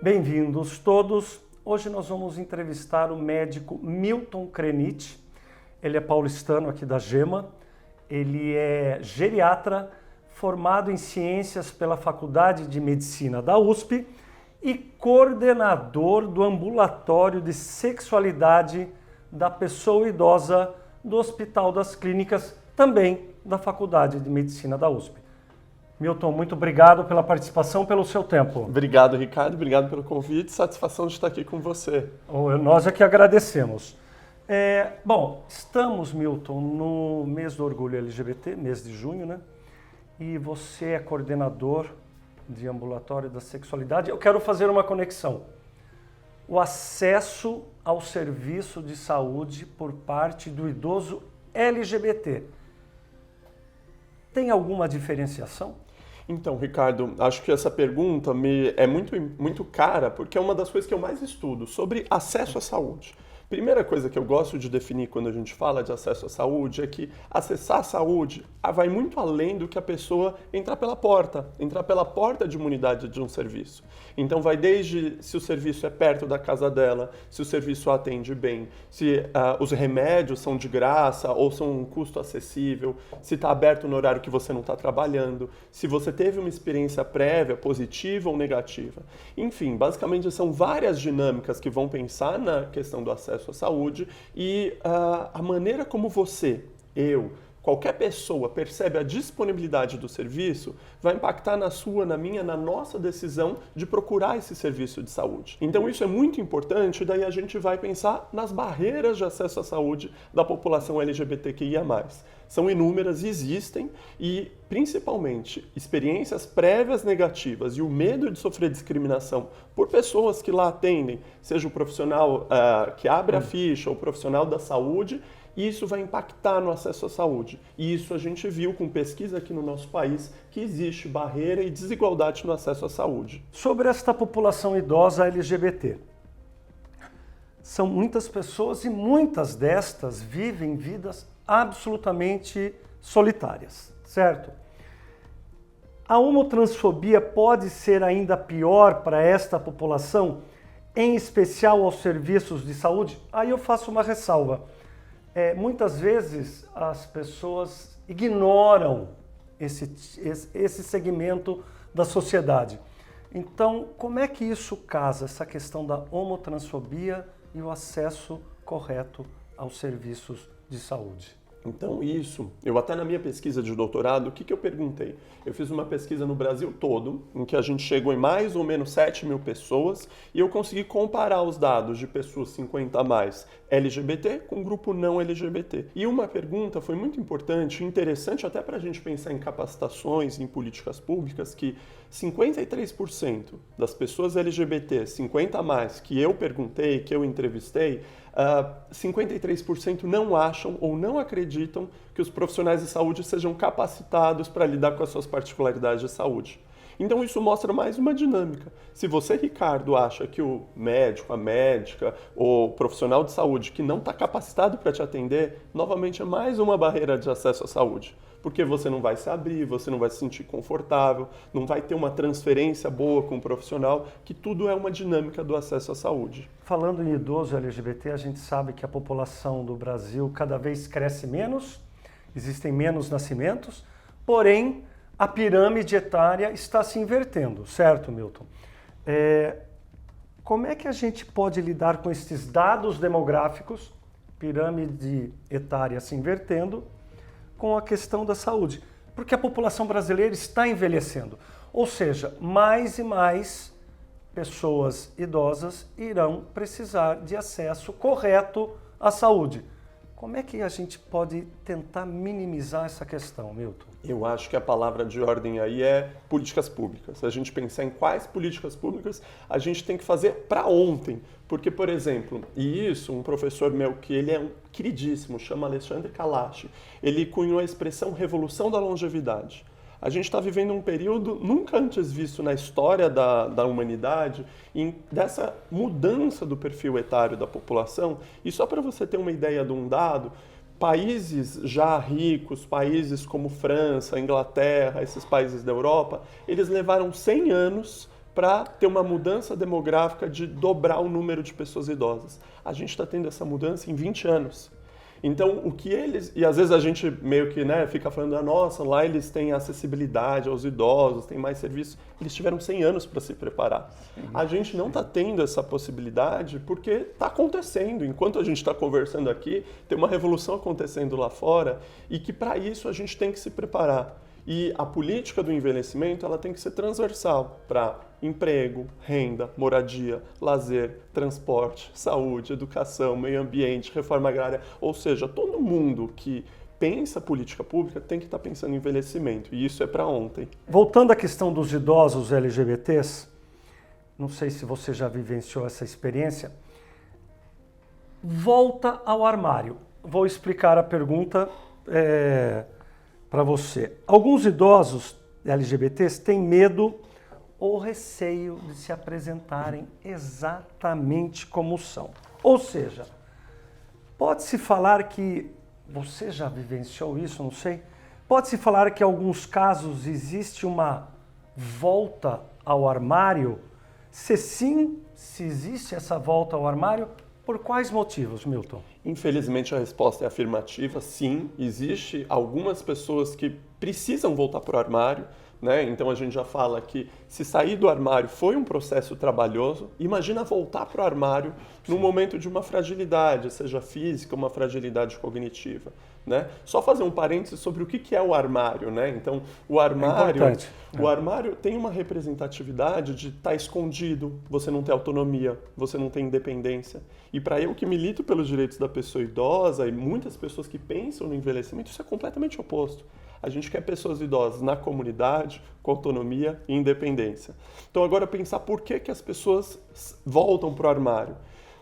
Bem-vindos todos. Hoje nós vamos entrevistar o médico Milton Krenit. Ele é paulistano aqui da Gema. Ele é geriatra, formado em ciências pela Faculdade de Medicina da USP e coordenador do ambulatório de sexualidade da pessoa idosa do Hospital das Clínicas, também da Faculdade de Medicina da USP. Milton, muito obrigado pela participação, pelo seu tempo. Obrigado, Ricardo. Obrigado pelo convite. Satisfação de estar aqui com você. Nós é que agradecemos. Estamos, Milton, no mês do orgulho LGBT, mês de junho, né? E você é coordenador de ambulatório da sexualidade. Eu quero fazer uma conexão. O acesso ao serviço de saúde por parte do idoso LGBT. Tem alguma diferenciação? Então, Ricardo, acho que essa pergunta é muito cara, porque é uma das coisas que eu mais estudo, sobre acesso à saúde. Primeira coisa que eu gosto de definir quando a gente fala de acesso à saúde é que acessar a saúde vai muito além do que a pessoa entrar pela porta de imunidade de um serviço. Então vai desde se o serviço é perto da casa dela, se o serviço atende bem, se os remédios são de graça ou são um custo acessível, se está aberto no horário que você não está trabalhando, se você teve uma experiência prévia, positiva ou negativa. Enfim, basicamente são várias dinâmicas que vão pensar na questão do acesso à saúde e a maneira como qualquer pessoa percebe a disponibilidade do serviço vai impactar na sua, na minha, na nossa decisão de procurar esse serviço de saúde. Então isso é muito importante, daí a gente vai pensar nas barreiras de acesso à saúde da população LGBTQIA+. São inúmeras, existem e, principalmente, experiências prévias negativas e o medo de sofrer discriminação por pessoas que lá atendem, seja o profissional que abre a ficha ou o profissional da saúde, isso vai impactar no acesso à saúde. E isso a gente viu com pesquisa aqui no nosso país, que existe barreira e desigualdade no acesso à saúde. Sobre esta população idosa LGBT, são muitas pessoas e muitas destas vivem vidas absolutamente solitárias, certo? A homotransfobia pode ser ainda pior para esta população, em especial aos serviços de saúde? Aí eu faço uma ressalva. Muitas vezes as pessoas ignoram esse segmento da sociedade. Então, como é que isso casa, essa questão da homotransfobia e o acesso correto aos serviços de saúde? Então eu até na minha pesquisa de doutorado, o que eu perguntei? Eu fiz uma pesquisa no Brasil todo, em que a gente chegou em mais ou menos 7.000 pessoas e eu consegui comparar os dados de pessoas 50 a mais LGBT com grupo não LGBT. E uma pergunta foi muito importante, interessante até para a gente pensar em capacitações, em políticas públicas, que 53% das pessoas LGBT 50 a mais que eu perguntei, que eu entrevistei, 53% não acham ou não acreditam que os profissionais de saúde sejam capacitados para lidar com as suas particularidades de saúde. Então isso mostra mais uma dinâmica. Se você, Ricardo, acha que o médico, a médica ou o profissional de saúde que não está capacitado para te atender, novamente é mais uma barreira de acesso à saúde. Porque você não vai se abrir, você não vai se sentir confortável, não vai ter uma transferência boa com o profissional, que tudo é uma dinâmica do acesso à saúde. Falando em idoso LGBT, a gente sabe que a população do Brasil cada vez cresce menos, existem menos nascimentos, porém a pirâmide etária está se invertendo, certo, Milton? Como é que a gente pode lidar com esses dados demográficos, pirâmide etária se invertendo, com a questão da saúde? Porque a população brasileira está envelhecendo, ou seja, mais e mais pessoas idosas irão precisar de acesso correto à saúde. Como é que a gente pode tentar minimizar essa questão, Milton? Eu acho que a palavra de ordem aí é políticas públicas. Se a gente pensar em quais políticas públicas a gente tem que fazer para ontem. Porque, por exemplo, um professor meu que ele é um queridíssimo, chama Alexandre Kalash, ele cunhou a expressão revolução da longevidade. A gente está vivendo um período nunca antes visto na história da humanidade, dessa mudança do perfil etário da população. E só para você ter uma ideia de um dado, países já ricos, países como França, Inglaterra, esses países da Europa, eles levaram 100 anos para ter uma mudança demográfica de dobrar o número de pessoas idosas. A gente está tendo essa mudança em 20 anos. Então, o que eles... E às vezes a gente meio que fica falando, nossa, lá eles têm acessibilidade aos idosos, têm mais serviços. Eles tiveram 100 anos para se preparar. A gente não está tendo essa possibilidade porque está acontecendo. Enquanto a gente está conversando aqui, tem uma revolução acontecendo lá fora e que para isso a gente tem que se preparar. E a política do envelhecimento ela tem que ser transversal para emprego, renda, moradia, lazer, transporte, saúde, educação, meio ambiente, reforma agrária. Ou seja, todo mundo que pensa política pública tem que estar pensando em envelhecimento. E isso é para ontem. Voltando à questão dos idosos LGBTs, não sei se você já vivenciou essa experiência, volta ao armário. Vou explicar a pergunta para você. Alguns idosos LGBTs têm medo ou receio de se apresentarem exatamente como são. Ou seja, pode-se falar que, você já vivenciou isso, não sei, pode-se falar que em alguns casos existe uma volta ao armário? Se sim, se existe essa volta ao armário, por quais motivos, Milton? Infelizmente a resposta é afirmativa, sim. Existe algumas pessoas que precisam voltar para o armário, né? Então a gente já fala que se sair do armário foi um processo trabalhoso, imagina voltar para o armário no momento de uma fragilidade, seja física, uma fragilidade cognitiva. Né? Só fazer um parênteses sobre o que é o armário, né? Então, o armário tem uma representatividade de estar escondido, você não ter autonomia, você não ter independência. E para eu que milito pelos direitos da pessoa idosa e muitas pessoas que pensam no envelhecimento, isso é completamente oposto. A gente quer pessoas idosas na comunidade, com autonomia e independência. Então, agora pensar por que as pessoas voltam para o armário.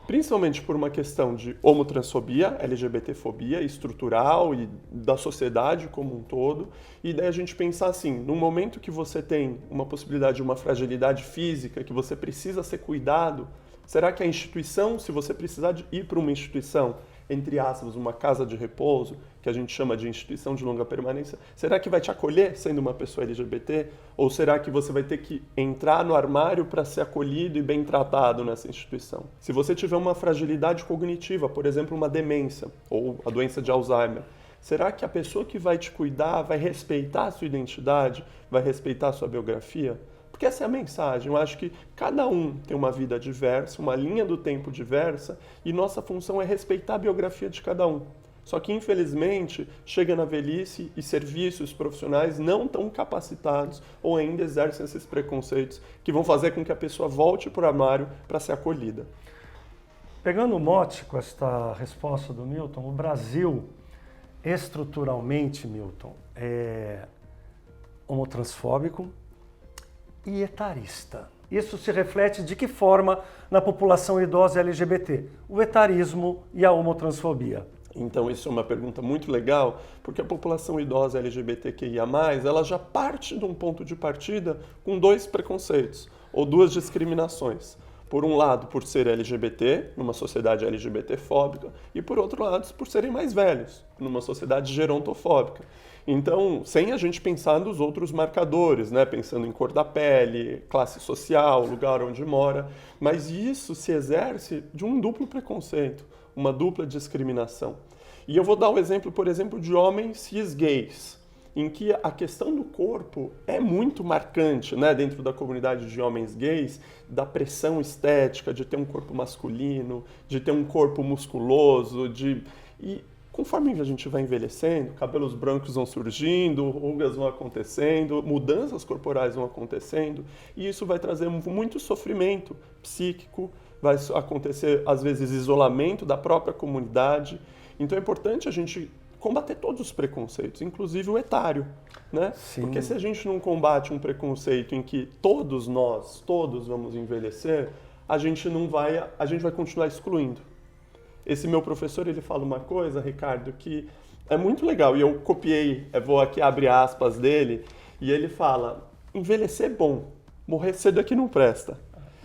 Principalmente por uma questão de homotransfobia, LGBTfobia estrutural e da sociedade como um todo. E daí a gente pensar assim, num momento que você tem uma possibilidade de uma fragilidade física, que você precisa ser cuidado, será que a instituição, se você precisar de ir para uma instituição, entre aspas, uma casa de repouso, que a gente chama de instituição de longa permanência, será que vai te acolher sendo uma pessoa LGBT? Ou será que você vai ter que entrar no armário para ser acolhido e bem tratado nessa instituição? Se você tiver uma fragilidade cognitiva, por exemplo, uma demência ou a doença de Alzheimer, será que a pessoa que vai te cuidar vai respeitar a sua identidade, vai respeitar a sua biografia? Porque essa é a mensagem. Eu acho que cada um tem uma vida diversa, uma linha do tempo diversa, e nossa função é respeitar a biografia de cada um. Só que, infelizmente, chega na velhice e serviços profissionais não tão capacitados ou ainda exercem esses preconceitos que vão fazer com que a pessoa volte para o armário para ser acolhida. Pegando o mote com esta resposta do Milton, o Brasil, estruturalmente, Milton, é homotransfóbico e etarista. Isso se reflete de que forma na população idosa LGBT? O etarismo e a homotransfobia. Então, isso é uma pergunta muito legal, porque a população idosa LGBTQIA+, ela já parte de um ponto de partida com dois preconceitos, ou duas discriminações. Por um lado, por ser LGBT, numa sociedade LGBTfóbica, e por outro lado, por serem mais velhos, numa sociedade gerontofóbica. Então, sem a gente pensar nos outros marcadores, né? Pensando em cor da pele, classe social, lugar onde mora, mas isso se exerce de um duplo preconceito, uma dupla discriminação. E eu vou dar o exemplo, por exemplo, de homens cis-gays, em que a questão do corpo é muito marcante, né, dentro da comunidade de homens gays, da pressão estética, de ter um corpo masculino, de ter um corpo musculoso, e conforme a gente vai envelhecendo, cabelos brancos vão surgindo, rugas vão acontecendo, mudanças corporais vão acontecendo, e isso vai trazer muito sofrimento psíquico, vai acontecer, às vezes, isolamento da própria comunidade. Então é importante a gente combater todos os preconceitos, inclusive o etário, né? Sim. Porque se a gente não combate um preconceito em que todos vamos envelhecer, a gente vai continuar excluindo. Esse meu professor, ele fala uma coisa, Ricardo, que é muito legal, e eu copiei, vou aqui abrir aspas dele, e ele fala, envelhecer é bom, morrer cedo é que não presta.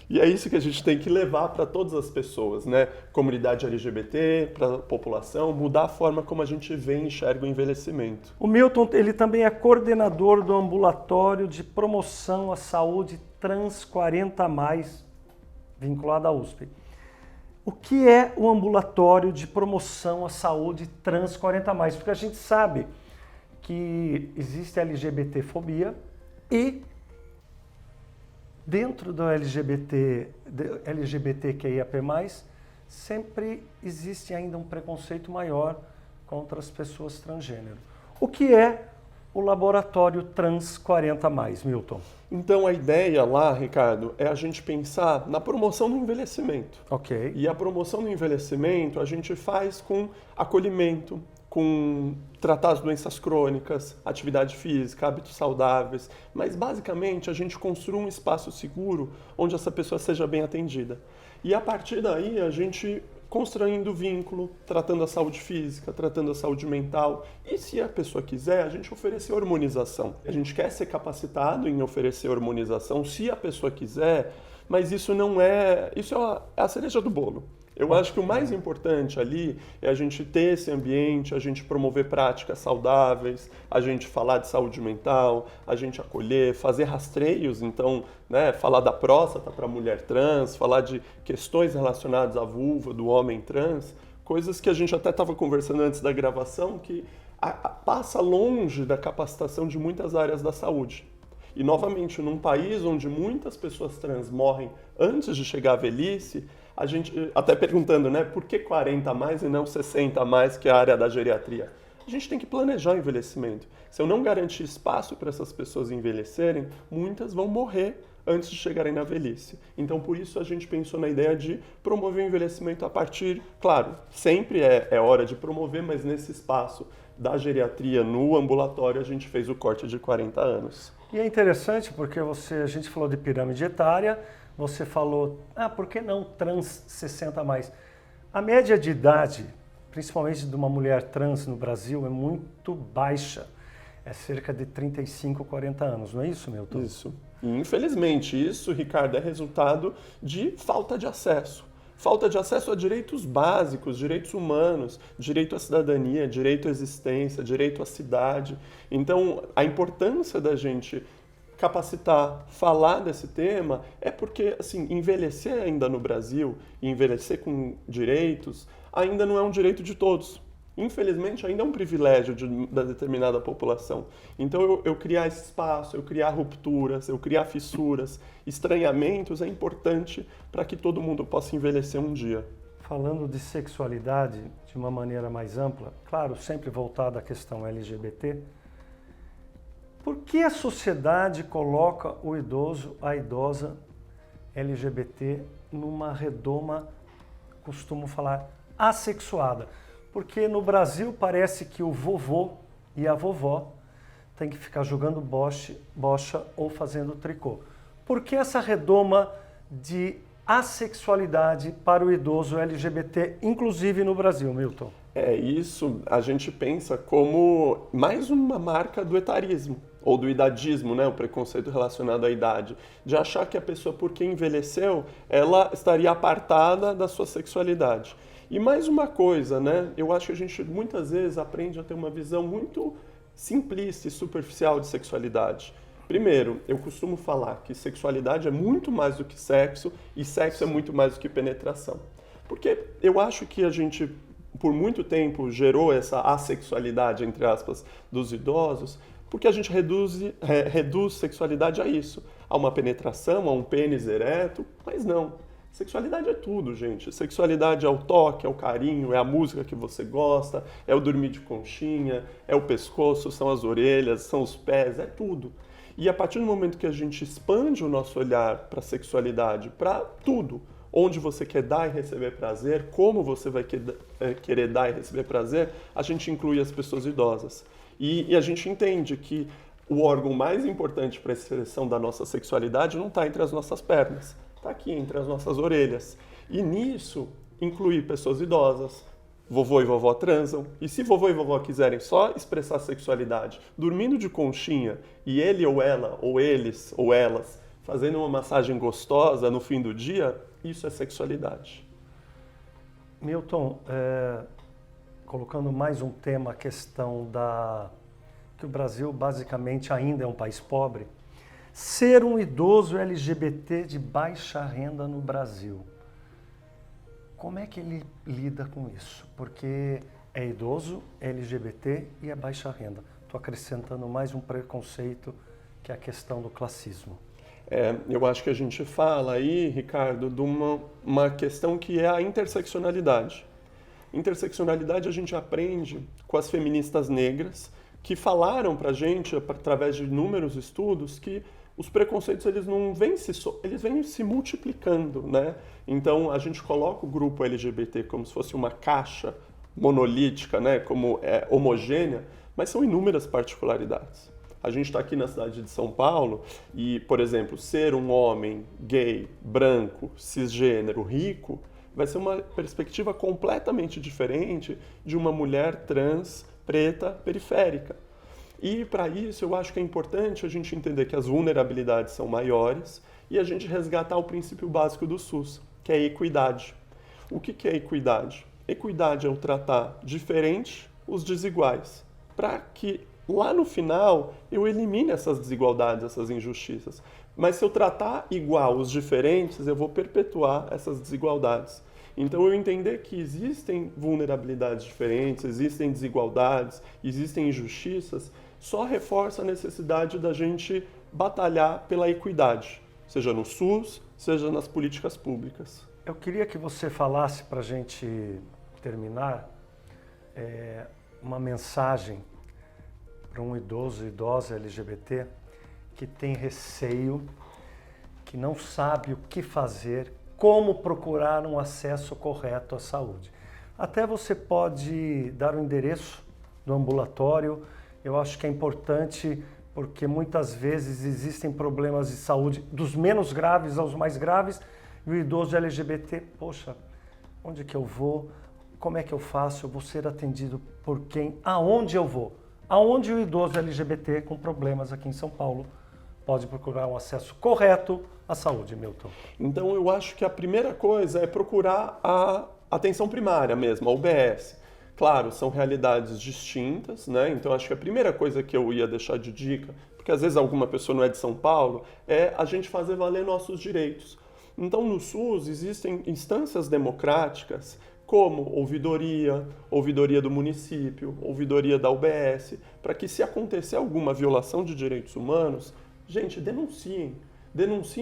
E é isso que a gente tem que levar para todas as pessoas, né? Comunidade LGBT, para a população, mudar a forma como a gente vê e enxerga o envelhecimento. O Milton, ele também é coordenador do ambulatório de promoção à saúde Trans 40+, vinculado à USP. O que é o ambulatório de promoção à saúde Trans 40+? Porque a gente sabe que existe a LGBTfobia e dentro do LGBTQIAP+, sempre existe ainda um preconceito maior contra as pessoas transgênero. O que é o laboratório Trans 40+, Milton? Então a ideia lá, Ricardo, é a gente pensar na promoção do envelhecimento. Ok. E a promoção do envelhecimento a gente faz com acolhimento, com tratar as doenças crônicas, atividade física, hábitos saudáveis, mas basicamente a gente construi um espaço seguro onde essa pessoa seja bem atendida. E a partir daí a gente construindo vínculo, tratando a saúde física, tratando a saúde mental. E se a pessoa quiser, a gente oferecer hormonização. A gente quer ser capacitado em oferecer hormonização se a pessoa quiser, mas isso não é... Isso é a cereja do bolo. Eu acho que o mais importante ali é a gente ter esse ambiente, a gente promover práticas saudáveis, a gente falar de saúde mental, a gente acolher, fazer rastreios, então, né, falar da próstata para a mulher trans, falar de questões relacionadas à vulva do homem trans, coisas que a gente até estava conversando antes da gravação, que passa longe da capacitação de muitas áreas da saúde. E, novamente, num país onde muitas pessoas trans morrem antes de chegar à velhice, a gente, até perguntando, né, por que 40+ e não 60+, que é a área da geriatria? A gente tem que planejar o envelhecimento. Se eu não garantir espaço para essas pessoas envelhecerem, muitas vão morrer antes de chegarem na velhice. Então, por isso, a gente pensou na ideia de promover o envelhecimento a partir, claro, sempre é hora de promover, mas nesse espaço da geriatria no ambulatório, a gente fez o corte de 40 anos. E é interessante porque a gente falou de pirâmide etária, você falou, por que não trans 60+? A média de idade, principalmente de uma mulher trans no Brasil, é muito baixa. É cerca de 35, 40 anos, não é isso, Milton? Isso. E, infelizmente, isso, Ricardo, é resultado de falta de acesso. Falta de acesso a direitos básicos, direitos humanos, direito à cidadania, direito à existência, direito à cidade. Então, a importância da gente capacitar, falar desse tema, é porque, assim, envelhecer ainda no Brasil, envelhecer com direitos, ainda não é um direito de todos. Infelizmente, ainda é um privilégio da determinada população. Então, eu criar esse espaço, eu criar rupturas, eu criar fissuras, estranhamentos, é importante para que todo mundo possa envelhecer um dia. Falando de sexualidade de uma maneira mais ampla, claro, sempre voltada à questão LGBT, por que a sociedade coloca o idoso, a idosa LGBT numa redoma, costumo falar, assexuada? Porque no Brasil parece que o vovô e a vovó têm que ficar jogando bocha ou fazendo tricô. Por que essa redoma de assexualidade para o idoso LGBT, inclusive no Brasil, Milton? Isso a gente pensa como mais uma marca do etarismo, ou do idadismo, né? O preconceito relacionado à idade. De achar que a pessoa, porque envelheceu, ela estaria apartada da sua sexualidade. E mais uma coisa, né? Eu acho que a gente muitas vezes aprende a ter uma visão muito simplista e superficial de sexualidade. Primeiro, eu costumo falar que sexualidade é muito mais do que sexo e sexo é muito mais do que penetração. Porque eu acho que a gente, por muito tempo, gerou essa assexualidade, entre aspas, dos idosos, porque a gente reduz sexualidade a isso, a uma penetração, a um pênis ereto, mas não. Sexualidade é tudo, gente. Sexualidade é o toque, é o carinho, é a música que você gosta, é o dormir de conchinha, é o pescoço, são as orelhas, são os pés, é tudo. E a partir do momento que a gente expande o nosso olhar para a sexualidade, para tudo, onde você quer dar e receber prazer, como você vai querer dar e receber prazer, a gente inclui as pessoas idosas. E a gente entende que o órgão mais importante para a expressão da nossa sexualidade não está entre as nossas pernas, está aqui entre as nossas orelhas. E nisso, incluir pessoas idosas, vovô e vovó transam, e se vovô e vovó quiserem só expressar sexualidade dormindo de conchinha, e ele ou ela, ou eles ou elas, fazendo uma massagem gostosa no fim do dia, isso é sexualidade. Milton, colocando mais um tema, a questão que o Brasil basicamente ainda é um país pobre, ser um idoso LGBT de baixa renda no Brasil, como é que ele lida com isso? Porque é idoso, é LGBT e é baixa renda. Estou acrescentando mais um preconceito, que é a questão do classismo. Eu acho que a gente fala aí, Ricardo, de uma questão que é a interseccionalidade. Interseccionalidade a gente aprende com as feministas negras, que falaram pra gente, através de inúmeros estudos, que os preconceitos eles vêm se multiplicando, né? Então a gente coloca o grupo LGBT como se fosse uma caixa monolítica, né? Como homogênea, mas são inúmeras particularidades. A gente está aqui na cidade de São Paulo e, por exemplo, ser um homem gay, branco, cisgênero, rico, vai ser uma perspectiva completamente diferente de uma mulher trans, preta, periférica. E para isso eu acho que é importante a gente entender que as vulnerabilidades são maiores e a gente resgatar o princípio básico do SUS, que é a equidade. O que é equidade? Equidade é o tratar diferente os desiguais, para que lá no final eu elimine essas desigualdades, essas injustiças. Mas se eu tratar igual os diferentes, eu vou perpetuar essas desigualdades. Então eu entender que existem vulnerabilidades diferentes, existem desigualdades, existem injustiças, só reforça a necessidade da gente batalhar pela equidade, seja no SUS, seja nas políticas públicas. Eu queria que você falasse, para a gente terminar, uma mensagem para um idoso, idosa LGBT que tem receio, que não sabe o que fazer, como procurar um acesso correto à saúde. Até você pode dar o endereço do ambulatório. Eu acho que é importante porque muitas vezes existem problemas de saúde dos menos graves aos mais graves e o idoso LGBT, poxa, onde que eu vou? Como é que eu faço? Eu vou ser atendido por quem? Aonde eu vou? Aonde o idoso LGBT com problemas aqui em São Paulo pode procurar um acesso correto à saúde, Milton? Então eu acho que a primeira coisa é procurar a atenção primária mesmo, a UBS. Claro, são realidades distintas, né? Então acho que a primeira coisa que eu ia deixar de dica, porque às vezes alguma pessoa não é de São Paulo, é a gente fazer valer nossos direitos. Então no SUS existem instâncias democráticas como ouvidoria do município, ouvidoria da UBS, para que se acontecer alguma violação de direitos humanos, gente, denunciem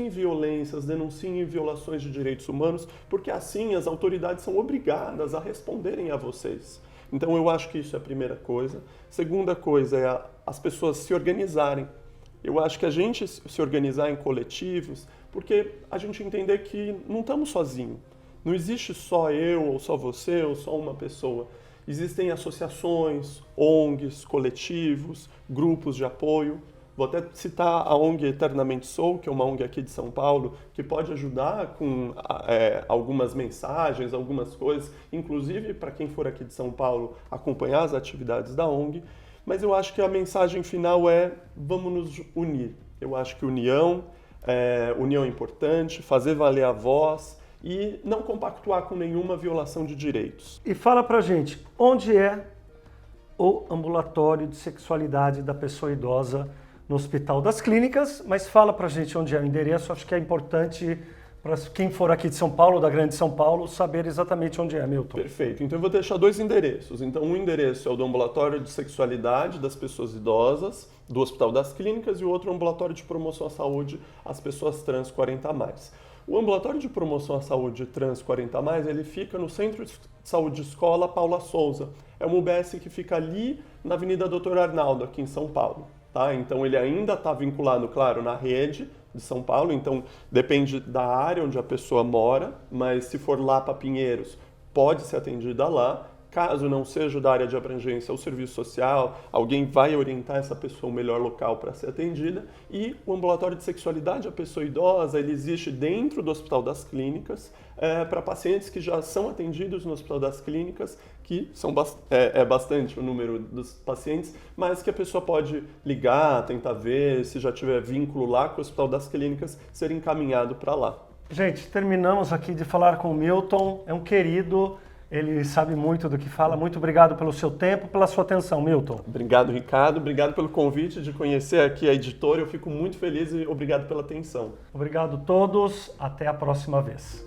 violências, denunciem violações de direitos humanos, porque assim as autoridades são obrigadas a responderem a vocês. Então eu acho que isso é a primeira coisa. Segunda coisa é as pessoas se organizarem. Eu acho que a gente se organizar em coletivos, porque a gente entender que não estamos sozinhos. Não existe só eu, ou só você, ou só uma pessoa. Existem associações, ONGs, coletivos, grupos de apoio. Vou até citar a ONG Eternamente Sou, que é uma ONG aqui de São Paulo, que pode ajudar com algumas mensagens, algumas coisas, inclusive para quem for aqui de São Paulo acompanhar as atividades da ONG. Mas eu acho que a mensagem final é: vamos nos unir. Eu acho que união é importante, fazer valer a voz e não compactuar com nenhuma violação de direitos. E fala pra gente, onde é o ambulatório de sexualidade da pessoa idosa no Hospital das Clínicas, mas fala pra gente onde é o endereço. Acho que é importante para quem for aqui de São Paulo, da Grande São Paulo, saber exatamente onde é, Milton. Perfeito. Então eu vou deixar 2 endereços. Então um endereço é o do ambulatório de sexualidade das pessoas idosas, do Hospital das Clínicas, e o outro é o ambulatório de promoção à saúde às pessoas trans 40+. O ambulatório de promoção à saúde trans 40+, ele fica no Centro de Saúde Escola Paula Souza. É uma UBS que fica ali na Avenida Doutor Arnaldo, aqui em São Paulo. Tá? Então ele ainda está vinculado, claro, na rede de São Paulo, então depende da área onde a pessoa mora, mas se for lá para Pinheiros, pode ser atendida lá. Caso não seja da área de abrangência o serviço social, alguém vai orientar essa pessoa o melhor local para ser atendida. E o ambulatório de sexualidade, a pessoa idosa, ele existe dentro do Hospital das Clínicas, para pacientes que já são atendidos no Hospital das Clínicas, que são bastante o número dos pacientes, mas que a pessoa pode ligar, tentar ver, se já tiver vínculo lá com o Hospital das Clínicas, ser encaminhado para lá. Gente, terminamos aqui de falar com o Milton, é um querido, ele sabe muito do que fala. Muito obrigado pelo seu tempo, pela sua atenção, Milton. Obrigado, Ricardo. Obrigado pelo convite de conhecer aqui a editora. Eu fico muito feliz e obrigado pela atenção. Obrigado a todos. Até a próxima vez.